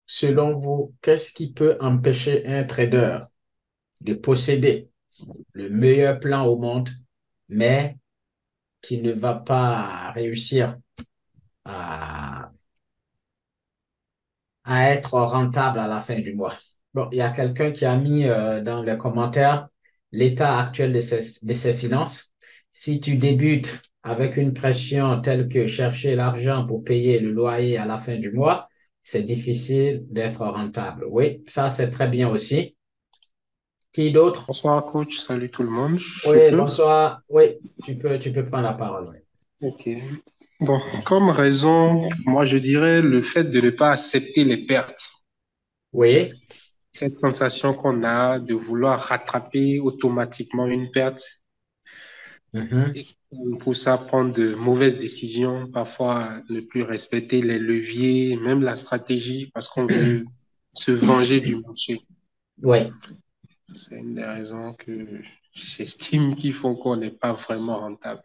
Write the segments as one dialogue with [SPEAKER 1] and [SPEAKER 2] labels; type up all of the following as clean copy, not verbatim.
[SPEAKER 1] selon vous, qu'est-ce qui peut empêcher un trader de posséder le meilleur plan au monde, mais qui ne va pas réussir à, à être rentable à la fin du mois? Bon, il y a quelqu'un qui a mis dans les commentaires l'état actuel de ses finances. Si tu débutes avec une pression telle que chercher l'argent pour payer le loyer à la fin du mois, c'est difficile d'être rentable. Oui, ça c'est très bien aussi. Qui d'autre?
[SPEAKER 2] Bonsoir, coach. Salut tout le monde. Je
[SPEAKER 1] Oui,
[SPEAKER 2] peux?
[SPEAKER 1] bonsoir. Oui, tu peux prendre la parole. Oui.
[SPEAKER 2] Ok. Bon, comme raison, moi je dirais le fait de ne pas accepter les pertes.
[SPEAKER 1] Oui.
[SPEAKER 2] Cette sensation qu'on a de vouloir rattraper automatiquement une perte
[SPEAKER 1] Mhm.
[SPEAKER 2] et qui nous pousse à prendre de mauvaises décisions, parfois ne plus respecter les leviers, même la stratégie, parce qu'on veut se venger du marché.
[SPEAKER 1] Oui,
[SPEAKER 2] C'est une des raisons que j'estime qui font qu'on n'est pas vraiment rentable.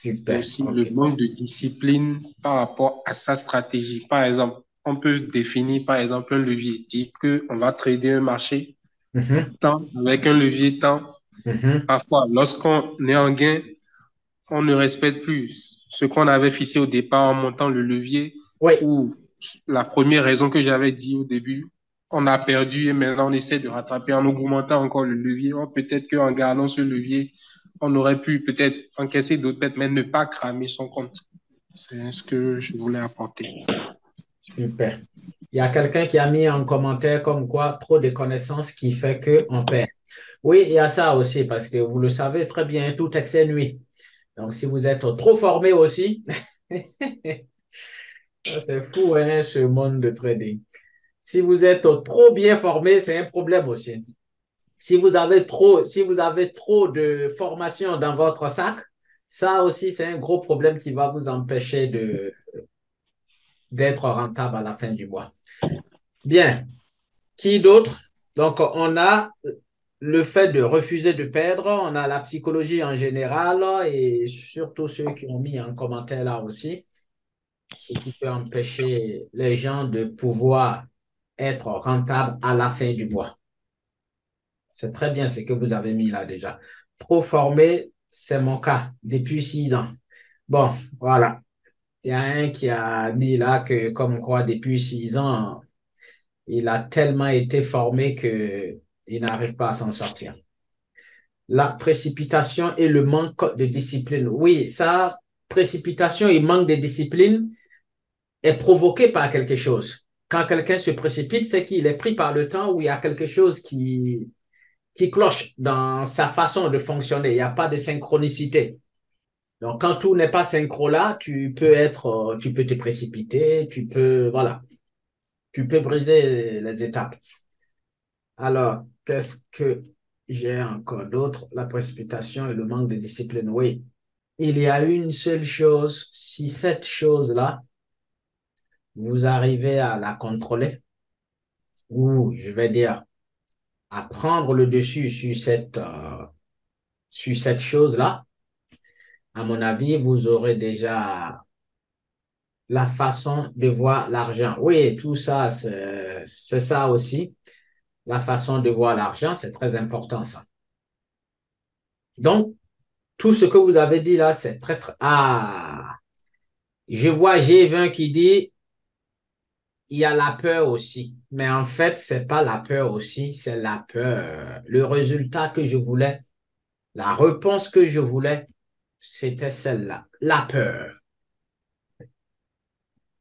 [SPEAKER 2] Et
[SPEAKER 1] super.
[SPEAKER 2] aussi le
[SPEAKER 1] OK.
[SPEAKER 2] manque de discipline par rapport à sa stratégie. Par exemple, on peut définir, par exemple, un levier, dire qu'on va trader un marché
[SPEAKER 1] Mhm.
[SPEAKER 2] tant avec un levier tant.
[SPEAKER 1] Mhm.
[SPEAKER 2] Parfois, lorsqu'on est en gain, on ne respecte plus ce qu'on avait fixé au départ en montant le levier
[SPEAKER 1] Oui,
[SPEAKER 2] ou la première raison que j'avais dit au début, on a perdu et maintenant on essaie de rattraper en augmentant encore le levier. Or, peut-être qu'en gardant ce levier, on aurait pu peut-être encaisser d'autres pertes, mais ne pas cramer son compte. C'est ce que je voulais apporter.
[SPEAKER 1] super. Il y a quelqu'un qui a mis en commentaire comme quoi trop de connaissances qui fait qu'on perd. Oui, il y a ça aussi parce que vous le savez très bien, tout excès nuit. Donc, si vous êtes trop formé aussi, c'est fou, hein, ce monde de trading. Si vous êtes trop bien formé, c'est un problème aussi. Si vous avez trop de formation dans votre sac, ça aussi, c'est un gros problème qui va vous empêcher d'être rentable à la fin du mois. Bien. Qui d'autre? Donc, on a le fait de refuser de perdre, on a la psychologie en général et surtout ceux qui ont mis un commentaire là aussi, ce qui peut empêcher les gens de pouvoir être rentables à la fin du mois. C'est très bien ce que vous avez mis là déjà. Trop formé, c'est mon cas depuis 6 ans. Bon, voilà. Il y a un qui a dit là que comme quoi depuis 6 ans, il a tellement été formé que il n'arrive pas à s'en sortir. La précipitation et le manque de discipline. Oui, ça, précipitation et manque de discipline est provoqué par quelque chose. Quand quelqu'un se précipite, c'est qu'il est pris par le temps où il y a quelque chose qui cloche dans sa façon de fonctionner. Il n'y a pas de synchronicité. Donc, quand tout n'est pas synchro là, tu peux te précipiter, voilà, tu peux briser les étapes. Alors, qu'est-ce que j'ai encore d'autre? La précipitation et le manque de discipline. Oui, il y a une seule chose, si cette chose-là, vous arrivez à la contrôler, ou je vais dire, à prendre le dessus sur cette chose-là, à mon avis, vous aurez déjà la façon de voir l'argent. Oui, tout ça, c'est ça aussi. La façon de voir l'argent, c'est très important, ça. Donc, tout ce que vous avez dit là, c'est très, très... Ah, je vois G20 qui dit, il y a la peur aussi. Mais en fait, c'est pas la peur aussi, c'est la peur. Le résultat que je voulais, la réponse que je voulais, c'était celle-là, la peur.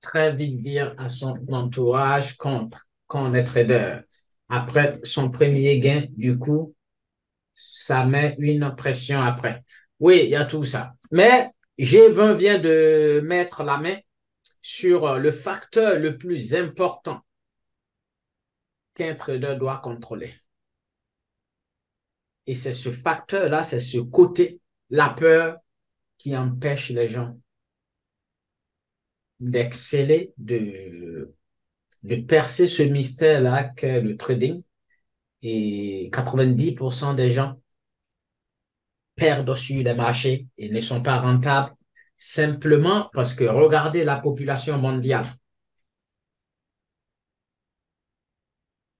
[SPEAKER 1] Très vite dire à son entourage contre quand on est trader. Après son premier gain, du coup, ça met une pression après. Oui, il y a tout ça. Mais G20 vient de mettre la main sur le facteur le plus important qu'un trader doit contrôler. Et c'est ce facteur-là, c'est ce côté, la peur, qui empêche les gens d'exceller, de percer ce mystère-là qu'est le trading. Et 90% des gens perdent sur les marchés et ne sont pas rentables simplement parce que regardez la population mondiale.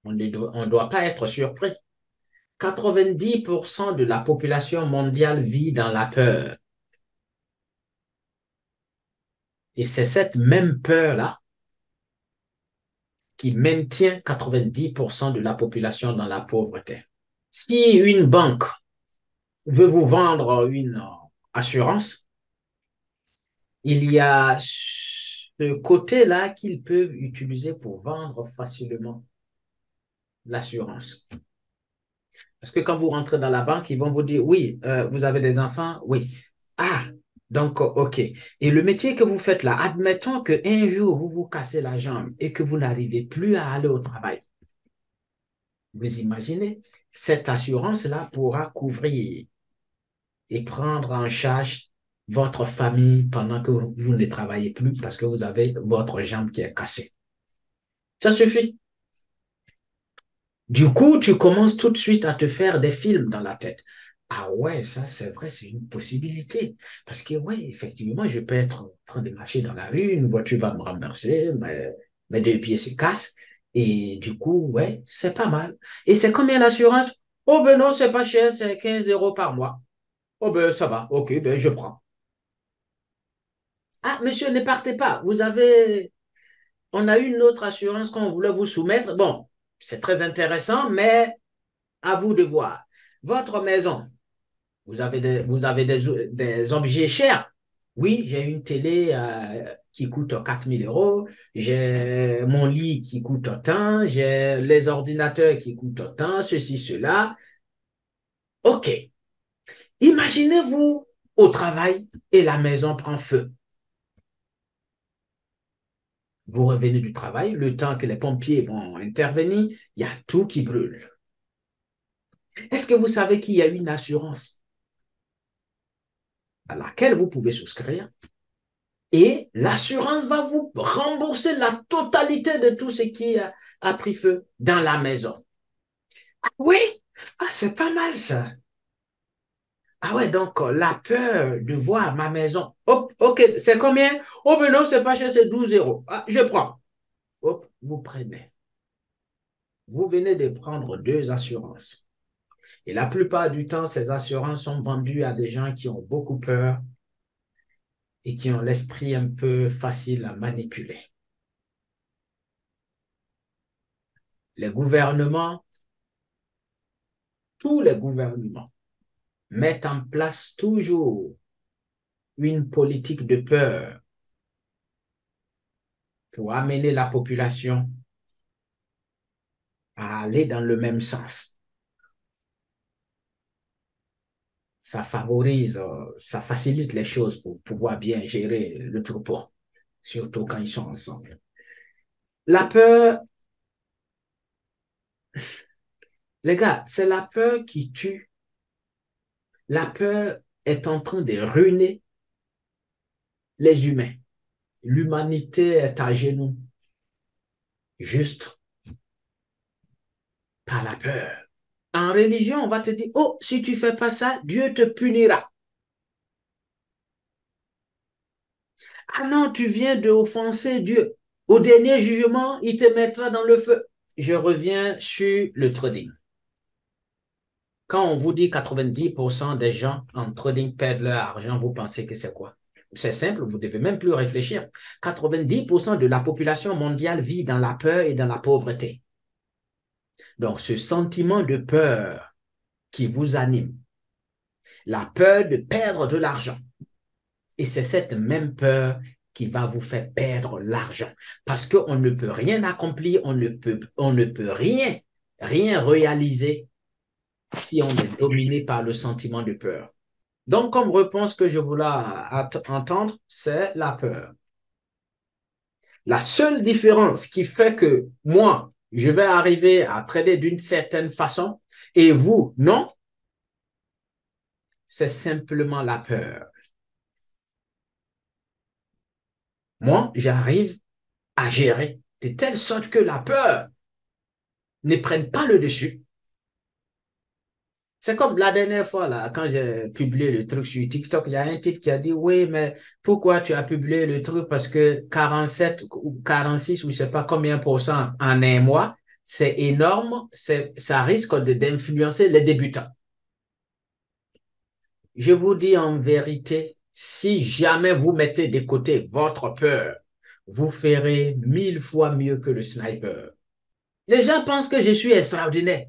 [SPEAKER 1] On ne doit pas être surpris. 90% de la population mondiale vit dans la peur. Et c'est cette même peur-là qui maintient 90% de la population dans la pauvreté. Si une banque veut vous vendre une assurance, il y a ce côté-là qu'ils peuvent utiliser pour vendre facilement l'assurance. Parce que quand vous rentrez dans la banque, ils vont vous dire, oui, vous avez des enfants, oui. Ah, donc, OK. Et le métier que vous faites là, admettons qu'un jour, vous vous cassez la jambe et que vous n'arrivez plus à aller au travail. Vous imaginez, cette assurance-là pourra couvrir et prendre en charge votre famille pendant que vous ne travaillez plus parce que vous avez votre jambe qui est cassée. Ça suffit. Du coup, tu commences tout de suite à te faire des films dans la tête. Ah ouais, ça c'est vrai, c'est une possibilité. Parce que ouais, effectivement, je peux être en train de marcher dans la rue, une voiture va me renverser, mes deux pieds se cassent. Et du coup, ouais, c'est pas mal. Et c'est combien l'assurance? Oh ben non, c'est pas cher, c'est 15 euros par mois. Oh ben ça va, ok, ben je prends. Ah, monsieur, ne partez pas. On a une autre assurance qu'on voulait vous soumettre. Bon, c'est très intéressant, mais à vous de voir. Votre maison, des objets chers. Oui, j'ai une télé qui coûte 4 000 euros, j'ai mon lit qui coûte autant, j'ai les ordinateurs qui coûtent autant, ceci, cela. OK. Imaginez-vous au travail et la maison prend feu. Vous revenez du travail, le temps que les pompiers vont intervenir, il y a tout qui brûle. Est-ce que vous savez qu'il y a une assurance à laquelle vous pouvez souscrire et l'assurance va vous rembourser la totalité de tout ce qui a pris feu dans la maison? Oui, ah, c'est pas mal ça. Ah ouais, donc la peur de voir ma maison. Hop, OK, c'est combien? Oh, mais non, c'est pas cher, c'est 12 euros. Ah, je prends. Hop, vous prenez. Vous venez de prendre deux assurances. Et la plupart du temps, ces assurances sont vendues à des gens qui ont beaucoup peur et qui ont l'esprit un peu facile à manipuler. Les gouvernements, tous les gouvernements, mettent en place toujours une politique de peur pour amener la population à aller dans le même sens. Ça favorise, ça facilite les choses pour pouvoir bien gérer le troupeau, surtout quand ils sont ensemble. La peur, les gars, c'est la peur qui tue. La peur est en train de ruiner les humains. L'humanité est à genoux, juste par la peur. En religion, on va te dire, oh, si tu fais pas ça, Dieu te punira. Ah non, tu viens de offenser Dieu. Au dernier jugement, il te mettra dans le feu. Je reviens sur le trading. Quand on vous dit 90% des gens en trading perdent leur argent, vous pensez que c'est quoi? C'est simple, vous ne devez même plus réfléchir. 90% de la population mondiale vit dans la peur et dans la pauvreté. Donc, ce sentiment de peur qui vous anime, la peur de perdre de l'argent, et c'est cette même peur qui va vous faire perdre l'argent. Parce qu'on ne peut rien accomplir, on ne peut rien réaliser si on est dominé par le sentiment de peur. Donc, comme réponse que je voulais entendre, c'est la peur. La seule différence qui fait que moi, je vais arriver à trader d'une certaine façon et vous, non, c'est simplement la peur. Moi, j'arrive à gérer de telle sorte que la peur ne prenne pas le dessus. C'est comme la dernière fois, là, quand j'ai publié le truc sur TikTok, il y a un type qui a dit, oui, mais pourquoi tu as publié le truc? Parce que 47 ou 46 ou je ne sais pas combien % en un mois, c'est énorme, ça risque d'influencer les débutants. Je vous dis en vérité, si jamais vous mettez de côté votre peur, vous ferez 1000 fois mieux que le sniper. Les gens pensent que je suis extraordinaire.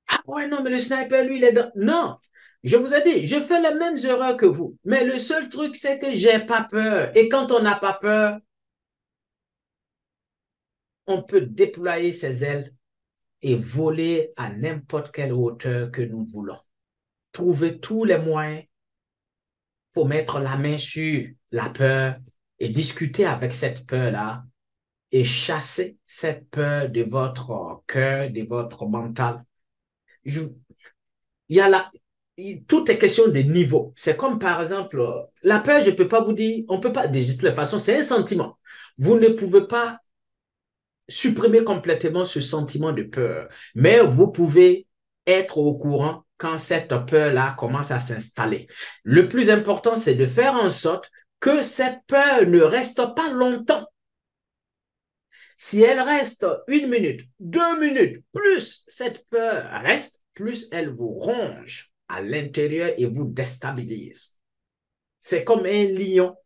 [SPEAKER 1] Ah ouais, non, mais le sniper, lui, il est dans... Non, je vous ai dit, je fais les mêmes erreurs que vous. Mais le seul truc, c'est que j'ai pas peur. Et quand on n'a pas peur, on peut déployer ses ailes et voler à n'importe quelle hauteur que nous voulons. Trouver tous les moyens pour mettre la main sur la peur et discuter avec cette peur-là et chasser cette peur de votre cœur, de votre mental. Il y a la, tout est question de niveau. C'est comme par exemple, la peur, je ne peux pas vous dire, on peut pas, de toute façon, c'est un sentiment. Vous ne pouvez pas supprimer complètement ce sentiment de peur, mais vous pouvez être au courant quand cette peur-là commence à s'installer. Le plus important, c'est de faire en sorte que cette peur ne reste pas longtemps. Si elle reste 1 minute, 2 minutes, plus cette peur reste, plus elle vous ronge à l'intérieur et vous déstabilise. C'est comme un lion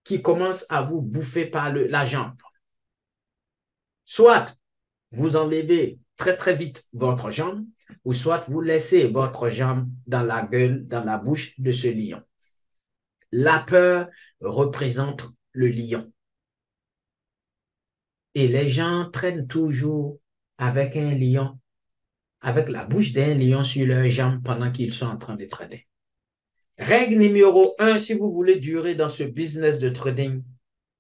[SPEAKER 1] qui commence à vous bouffer par la jambe. Soit vous enlevez très très vite votre jambe, ou soit vous laissez votre jambe dans la gueule, dans la bouche de ce lion. La peur représente le lion. Et les gens traînent toujours avec un lion, avec la bouche d'un lion sur leurs jambes pendant qu'ils sont en train de trader. Règle numéro 1, si vous voulez durer dans ce business de trading,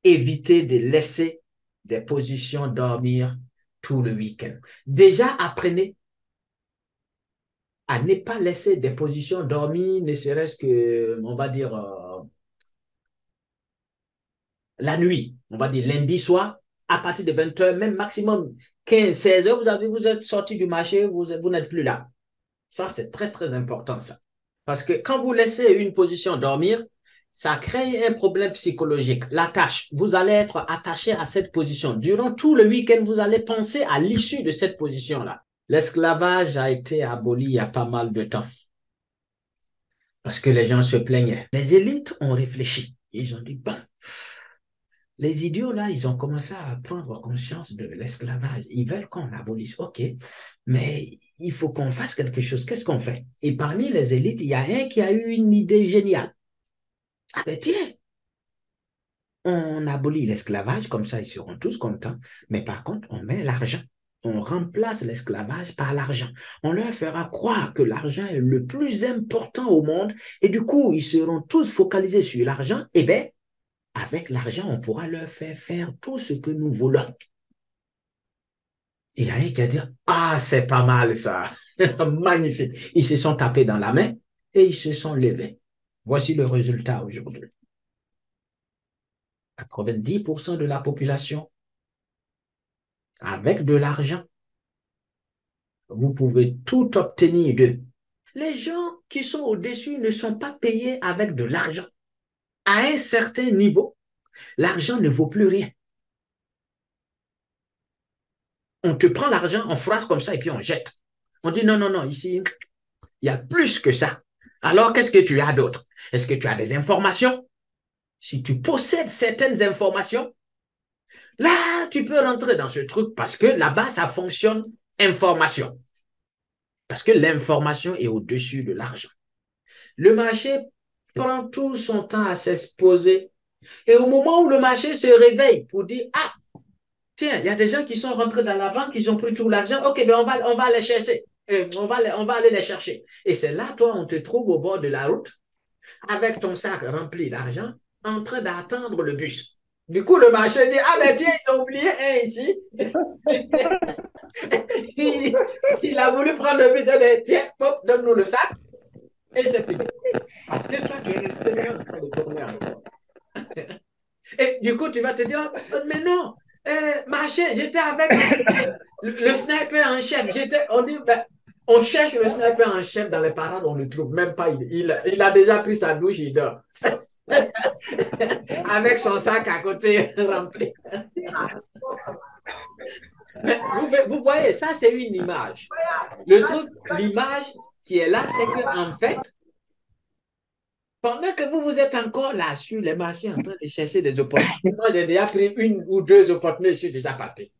[SPEAKER 1] évitez de laisser des positions dormir tout le week-end. Déjà, apprenez à ne pas laisser des positions dormir, ne serait-ce que, on va dire, la nuit, on va dire lundi soir, à partir de 20 h, même maximum 15, 16 h, vous êtes sorti du marché, vous n'êtes plus là. Ça, c'est très, très important, ça. Parce que quand vous laissez une position dormir, ça crée un problème psychologique. L'attache, vous allez être attaché à cette position. Durant tout le week-end, vous allez penser à l'issue de cette position-là. L'esclavage a été aboli il y a pas mal de temps parce que les gens se plaignaient. Les élites ont réfléchi. Ils ont dit, bon, les idiots, là, ils ont commencé à prendre conscience de l'esclavage. Ils veulent qu'on abolisse. OK, mais il faut qu'on fasse quelque chose. Qu'est-ce qu'on fait? Et parmi les élites, il y a un qui a eu une idée géniale. Ah ben tiens, on abolit l'esclavage, comme ça ils seront tous contents, mais par contre, on met l'argent. On remplace l'esclavage par l'argent. On leur fera croire que l'argent est le plus important au monde et du coup, ils seront tous focalisés sur l'argent. Et bien, avec l'argent, on pourra leur faire tout ce que nous voulons. Il y a un qui a dit, ah, c'est pas mal ça. Magnifique. Ils se sont tapés dans la main et ils se sont levés. Voici le résultat aujourd'hui. 90% de la population, avec de l'argent, vous pouvez tout obtenir d'eux. Les gens qui sont au-dessus ne sont pas payés avec de l'argent. À un certain niveau, l'argent ne vaut plus rien. On te prend l'argent, on phrase comme ça et puis on jette. On dit non, non, non, ici, il y a plus que ça. Alors, qu'est-ce que tu as d'autre? Est-ce que tu as des informations? Si tu possèdes certaines informations, là, tu peux rentrer dans ce truc parce que là-bas, ça fonctionne information. Parce que l'information est au-dessus de l'argent. Le marché prend tout son temps à s'exposer. Et au moment où le marché se réveille pour dire, ah, tiens, il y a des gens qui sont rentrés dans la banque, ils ont pris tout l'argent, ok, ben on va les chercher. On va aller les chercher. Et c'est là, toi, on te trouve au bord de la route avec ton sac rempli d'argent en train d'attendre le bus. Du coup, le marché dit, ah ben tiens, ils ont oublié un ici. il a voulu prendre le bus, eh ben, tiens, hop, donne-nous le sac. Et c'est fini. Parce que toi, tu es resté là en train de tourner ensemble. Et du coup, tu vas te dire, mais non, marché, j'étais avec le sniper en chef. On dit, ben, on cherche le sniper en chef dans les parades, on ne le trouve même pas. Il a déjà pris sa douche, il dort. Avec son sac à côté rempli. Mais vous voyez, ça, c'est une image. Le truc, l'image qui est là, c'est qu'en fait, pendant que vous, vous êtes encore là sur les marchés en train de chercher des opportunités, moi, j'ai déjà pris une ou deux opportunités, je suis déjà parti.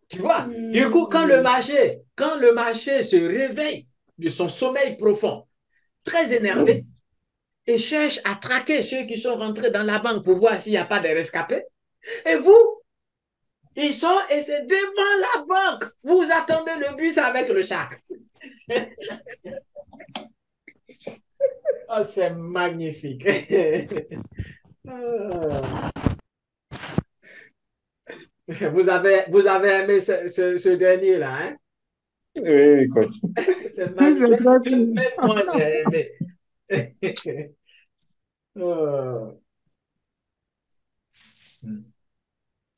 [SPEAKER 1] Tu vois? Du coup, quand le marché se réveille de son sommeil profond, très énervé, et cherche à traquer ceux qui sont rentrés dans la banque pour voir s'il n'y a pas de rescapés, et vous, ils sont et c'est devant la banque. Vous attendez le bus avec le sac. Oh, c'est magnifique. Vous avez aimé ce dernier-là, hein?
[SPEAKER 3] Oui, coach.
[SPEAKER 1] C'est
[SPEAKER 2] Oui,
[SPEAKER 1] magnifique.
[SPEAKER 2] c'est très cool.
[SPEAKER 1] Même moi, j'ai aimé. Oh.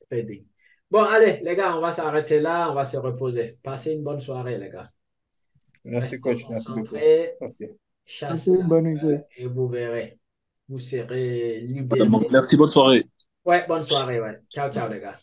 [SPEAKER 1] Très bien. Bon, allez, les gars, on va s'arrêter là, on va se reposer. Passez une bonne soirée, les gars.
[SPEAKER 3] Merci,
[SPEAKER 1] Restez
[SPEAKER 3] coach. Merci beaucoup.
[SPEAKER 1] concentrés,
[SPEAKER 3] Merci.
[SPEAKER 1] chassez
[SPEAKER 2] Ok, bonne
[SPEAKER 1] l'affaire
[SPEAKER 2] idée.
[SPEAKER 1] et vous verrez. Vous serez libérés.
[SPEAKER 4] Merci, bonne soirée.
[SPEAKER 1] Ouais, bonne soirée, ouais. Ciao, ciao, les gars.